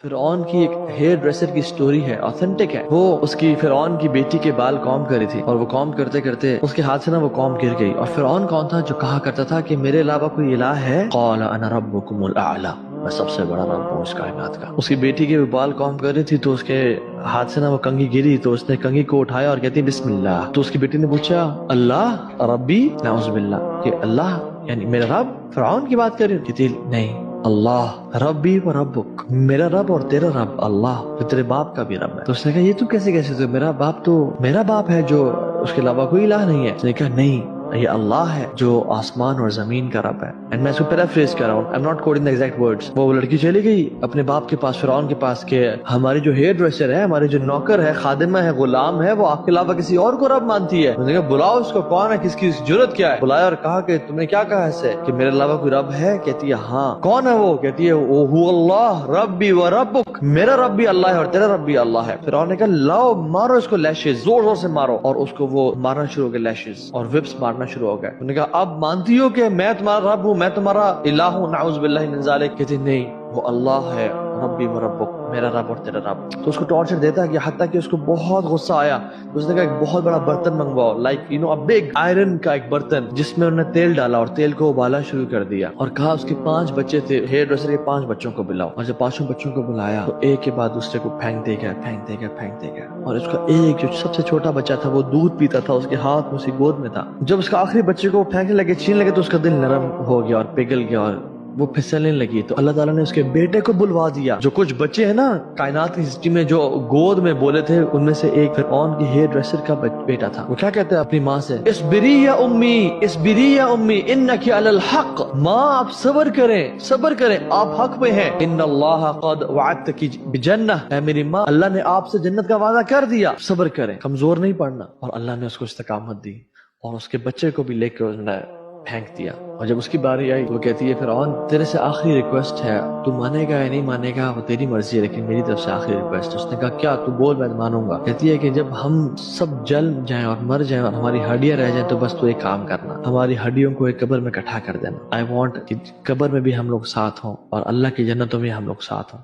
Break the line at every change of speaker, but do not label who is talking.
فرعون کی ایک ہیئر ڈریسر کی سٹوری ہے، آتھینٹک ہے۔ وہ اس کی فرعون کی بیٹی کے بال کام کر رہی تھی اور وہ کام کرتے کرتے اس کے ہاتھ سے نا وہ کام گر گئی۔ اور فرعون کون تھا؟ جو کہا کرتا تھا کہ میرے علاوہ کوئی الہ ہے؟ قال انا ربکم الاعلی، میں سب سے بڑا رب ہوں اس کائنات کا۔ اس کی بیٹی کے بال کام کر رہی تھی تو اس کے ہاتھ سے نا وہ کنگھی گری تو اس نے کنگھی کو اٹھایا اور کہتی بسم اللہ۔ تو اس کی بیٹی نے پوچھا اللہ ربی؟ نعوذ باللہ، کہ اللہ یعنی میرا رب؟ فرعون کی بات کر رہی؟ کہتی نہیں، اللہ ربی و ربک، میرا رب اور تیرا رب اللہ، جو تیرے باپ کا بھی رب ہے۔ تو اس نے کہا یہ تو کیسے تو میرا باپ تو میرا باپ ہے، جو اس کے علاوہ کوئی الہ نہیں ہے۔ اس نے کہا نہیں، یہ اللہ ہے جو آسمان اور زمین کا رب ہے۔ اینڈ میں اس کو پیرافریز کر رہا ہوں، I'm not quoting the exact words۔ وہ لڑکی چلی گئی اپنے باپ کے پاس، فرعون کے پاس، کہ ہماری جو ہیئر ڈریسر ہے، ہمارے جو نوکر ہے، خادمہ ہے، غلام ہے، وہ آپ کے علاوہ کسی اور کو رب مانتی ہے۔ اس نے کہا بلاؤ اس کو، کون ہے، کس کی جرت کیا ہے؟ بلایا اور کہا کہ تم نے کیا کہا اس سے کہ میرے علاوہ کوئی رب ہے؟ کہتی ہے ہاں۔ کون ہے وہ؟ کہتی ہے وہ اللہ ربی و ربک، میرا رب بھی اللہ ہے اور تیرا رب بھی اللہ ہے۔ فرعون نے کہا لاؤ مارو اس کو لیشز، زور زور سے مارو، اور اس کو وہ مارنا شروع ہو گئے، لیشز اور وپس مارنا شروع ہو گئے۔ انہوں نے کہا اب مانتی ہو کہ میں تمہارا رب ہوں، میں تمہارا الہ ہوں؟ نعوذ باللہ من ذالک۔ کہتی نہیں، وہ اللہ ہے ربی و ربک، میرا رب اور تیرا رب۔ تو اس کو ٹارچر دیتا ہے کہ حتیٰ کہ اس کو بہت غصہ آیا تو اس نے کہا ایک بہت بڑا برتن منگواؤ، like you know big iron کا ایک برتن، جس میں انہوں نے تیل ڈالا اور تیل کو ابالا شروع کر دیا، اور کہا اس کے 5 بچے تھے، ہیئر ڈریسر کے 5 بچوں کو بلاؤ۔ اور جب 5 بچوں کو بلایا تو ایک کے بعد دوسرے کو پھینکتے گیا، اور اس کا ایک جو سب سے چھوٹا بچہ تھا وہ دودھ پیتا تھا، اس کے ہاتھ میں، اس کی گود میں تھا۔ جب اس کا آخری بچے کو پھینکنے لگے، چھیننے لگے، تو اس کا دل نرم ہو گیا اور پگھل گیا اور وہ پھسلنے لگی۔ تو اللہ تعالیٰ نے اس کے بیٹے کو بلوا دیا۔ جو کچھ بچے ہیں نا کائنات کی ہسٹری میں جو گود میں بولے تھے، ان میں سے ایک فرعون کی ہیئر ڈریسر کا بیٹا تھا۔ وہ کیا کہتے ہیں اپنی ماں سے؟ اصبری یا امی، اصبری یا امی، انک علی الحق، ماں آپ صبر کریں، آپ حق پہ ہیں۔ ان اللہ قد وعدتک بجنہ، اے میری ماں، اللہ نے آپ سے جنت کا وعدہ کر دیا، صبر کریں، کمزور نہیں پڑنا۔ اور اللہ نے اس کو استقامت دی اور اس کے بچے کو بھی لے کے اس نے پھینک دیا۔ اور جب اس کی باری آئی تو وہ کہتی ہے فرعون تیرے سے آخری ریکویسٹ ہے، تو مانے گا یا نہیں مانے گا وہ تیری مرضی ہے، لیکن میری طرف سے آخری ریکویسٹ۔ اس نے کہا کیا؟ تو بول، میں مانوں گا۔ کہتی ہے کہ جب ہم سب جل جائیں اور مر جائیں اور ہماری ہڈیاں رہ جائیں تو بس تو ایک کام کرنا، ہماری ہڈیوں کو ایک قبر میں اکٹھا کر دینا۔ آئی وانٹ کہ قبر میں بھی ہم لوگ ساتھ ہوں اور اللہ کی جنتوں میں ہم لوگ ساتھ ہوں۔